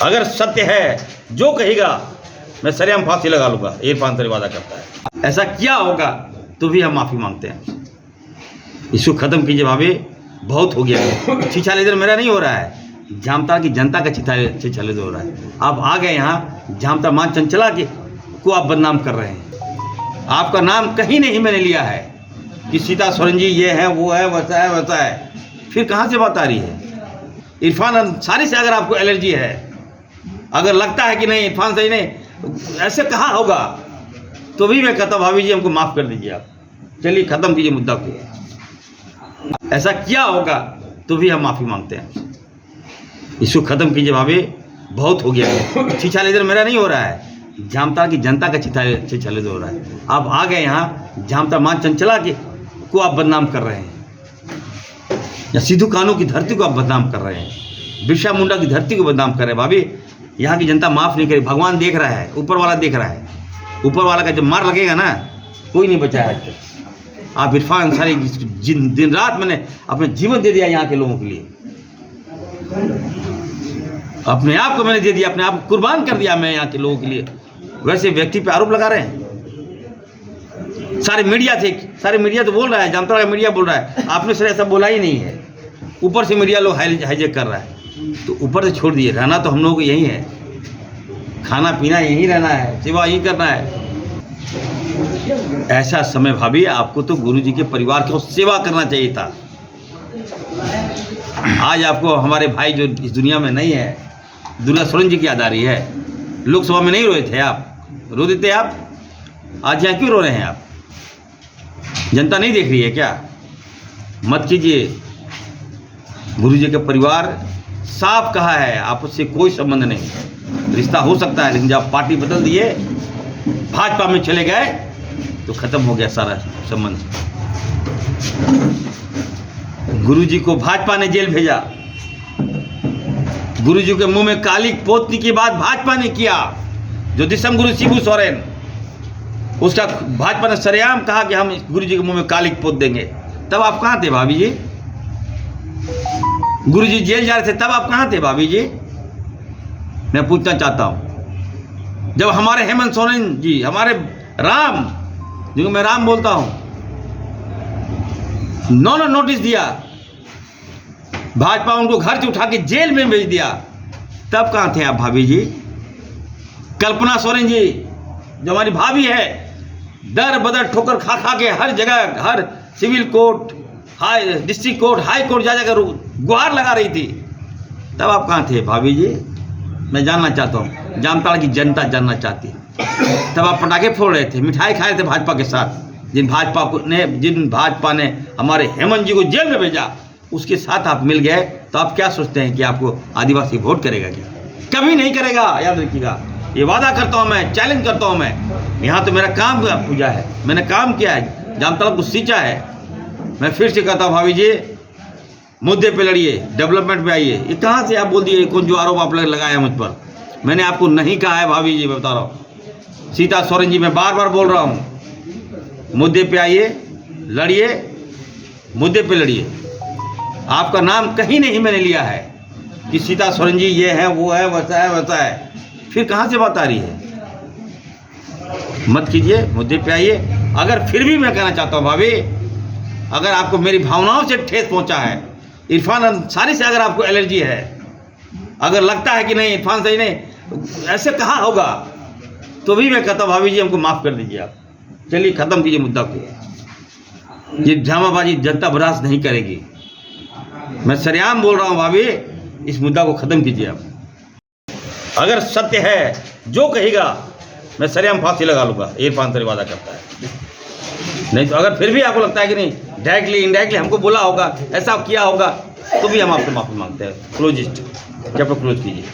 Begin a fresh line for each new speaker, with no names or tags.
अगर सत्य है जो कहेगा मैं सरेआम फांसी लगा लूंगा, इरफान सर वादा करता है। ऐसा क्या होगा तो भी हम माफ़ी मांगते हैं। इसको ख़त्म कीजिए भाभी, बहुत हो गया। छिछालेदर मेरा नहीं हो रहा है, जामताड़ा की जनता का छिछालेदर हो रहा है। आप आ गए यहाँ जामताड़ा मां चंचला को आप बदनाम कर रहे हैं। आपका नाम कहीं नहीं मैंने लिया है कि सीता सोरेन जी ये है वो है वैसा है वैसा है। फिर कहाँ से बात आ रही है? इरफान अंसारी से अगर आपको एलर्जी है, अगर लगता है कि नहीं इरफान सही नहीं, ऐसे कहाँ होगा तो भी मैं कहता हूँ भाभी जी हमको माफ़ कर दीजिए आप। चलिए ख़त्म कीजिए मुद्दा को। ऐसा क्या होगा तो भी हम माफ़ी मांगते हैं। इसको ख़त्म कीजिए भाभी, बहुत हो गया। छिछालेदर मेरा नहीं हो रहा है, जामताड़ा की जनता का छिछालेदर हो रहा है। आप आ गए यहाँ जामताड़ा मां चंचला को आप बदनाम कर रहे हैं, या सिद्धू कानू की धरती को आप बदनाम कर रहे हैं, बिरसा मुंडा की धरती को बदनाम कर रहे हैं। भाभी यहाँ की जनता माफ़ नहीं करेगी। भगवान देख रहा है, ऊपर वाला देख रहा है। ऊपर वाला का जब मार लगेगा ना, कोई नहीं बचा है आज तक। आप इरफान अंसारी दिन रात मैंने अपने जीवन दे दिया यहाँ के लोगों के लिए, अपने आप को मैंने दे दिया, अपने आप को कुर्बान कर दिया मैं यहाँ के लोगों के लिए। वैसे व्यक्ति पे आरोप लगा रहे हैं। सारे मीडिया तो बोल रहा है, जामताड़ा का मीडिया बोल रहा है, आपने सर ऐसा बोला ही नहीं है। ऊपर से मीडिया लोग हाईजेक कर रहा है, तो ऊपर से छोड़ दिए। रहना तो हम लोगों को यही है, खाना पीना यहीं रहना है, सेवा यहीं करना है। ऐसा समय भाभी आपको तो गुरुजी के परिवार की सेवा करना चाहिए था। आज आपको हमारे भाई जो इस दुनिया में नहीं है, दुर्गा सोरेन जी की याद आ रही है। लोकसभा में नहीं रोए थे आप, रो देते आप। आज यहाँ क्यों रो रहे हैं आप? जनता नहीं देख रही है क्या? मत कीजिए। गुरुजी के परिवार साफ कहा है, आपस से कोई संबंध नहीं। रिश्ता हो सकता है, लेकिन जब पार्टी बदल दिए, भाजपा में चले गए, तो खत्म हो गया सारा संबंध। गुरुजी को भाजपा ने जेल भेजा। गुरुजी के मुंह में काली पोतने की बात भाजपा ने किया। जो दिसम गुरु शिबू सोरेन, उसका भाजपा ने सरेआम कहा कि हम गुरुजी के मुंह में काली पोत देंगे। तब आप कहाँ थे भाभी जी? गुरुजी जेल जा रहे थे, तब आप कहाँ थे भाभी जी? मैं पूछना चाहता हूं। जब हमारे हेमंत सोरेन जी, हमारे राम, जिनको मैं राम बोलता हूं, नोटिस दिया, भाजपा उनको घर से उठा के जेल में भेज दिया, तब कहाँ थे आप भाभी जी? कल्पना सोरेन जी जो हमारी भाभी है, दर बदर ठोकर खा खा के हर जगह, हर civil court, district court, high court जा जाकर गुहार लगा रही थी, तब आप कहाँ थे भाभी जी? मैं जानना चाहता हूँ, जामताड़ा की जनता जानना चाहती है। तब आप पटाखे फोड़ रहे थे, मिठाई खाए थे भाजपा के साथ। जिन भाजपा ने हमारे हेमंत जी को जेल में भेजा, उसके साथ आप मिल गए, तो आप क्या सोचते हैं कि आपको आदिवासी वोट करेगा क्या? कभी नहीं करेगा, याद रखिएगा। ये वादा करता हूँ मैं, चैलेंज करता हूँ मैं। यहाँ तो मेरा काम पूजा है, मैंने काम किया है, जामताड़ा को सींचा है। मैं फिर से कहता हूँ भाभी जी, मुद्दे पे लड़िए, डेवलपमेंट पे आइए। ये कहाँ से आप बोल दिए कौन जो आरोप आप लगाया मुझ पर? मैंने आपको नहीं कहा है भाभी जी, मैं बता रहा हूँ। सीता सोरेन जी, मैं बार बार बोल रहा हूँ, मुद्दे पे आइए, लड़िए, मुद्दे पे लड़िए। आपका नाम कहीं नहीं मैंने लिया है कि सीता सोरेन जी ये है वो है वैसा है वैसा है। फिर कहाँ से बात आ रही है? मत कीजिए, मुद्दे पे आइए। अगर फिर भी मैं कहना चाहता हूँ भाभी, अगर आपको मेरी भावनाओं से ठेस पहुँचा है, इरफान अंसारी से अगर आपको एलर्जी है, अगर लगता है कि नहीं इरफान सही नहीं, ऐसे कहाँ होगा तो भी मैं कहता हूँ भाभी जी हमको माफ़ कर दीजिए आप। चलिए ख़त्म कीजिए मुद्दा को। ये ड्रामाबाजी जनता बर्दाश्त नहीं करेगी। मैं सरेआम बोल रहा हूँ भाभी, इस मुद्दा को ख़त्म कीजिए आप। अगर सत्य है जो कहेगा मैं सरेआम फांसी लगा लूँगा, इरफान सर वादा करता है। नहीं तो अगर फिर भी आपको लगता है कि नहीं डायरेक्टली इनडायरेक्टली हमको बोला होगा, ऐसा किया होगा, तो भी हम आपसे माफ़ी मांगते हैं। चैप्टर क्लोज कीजिए।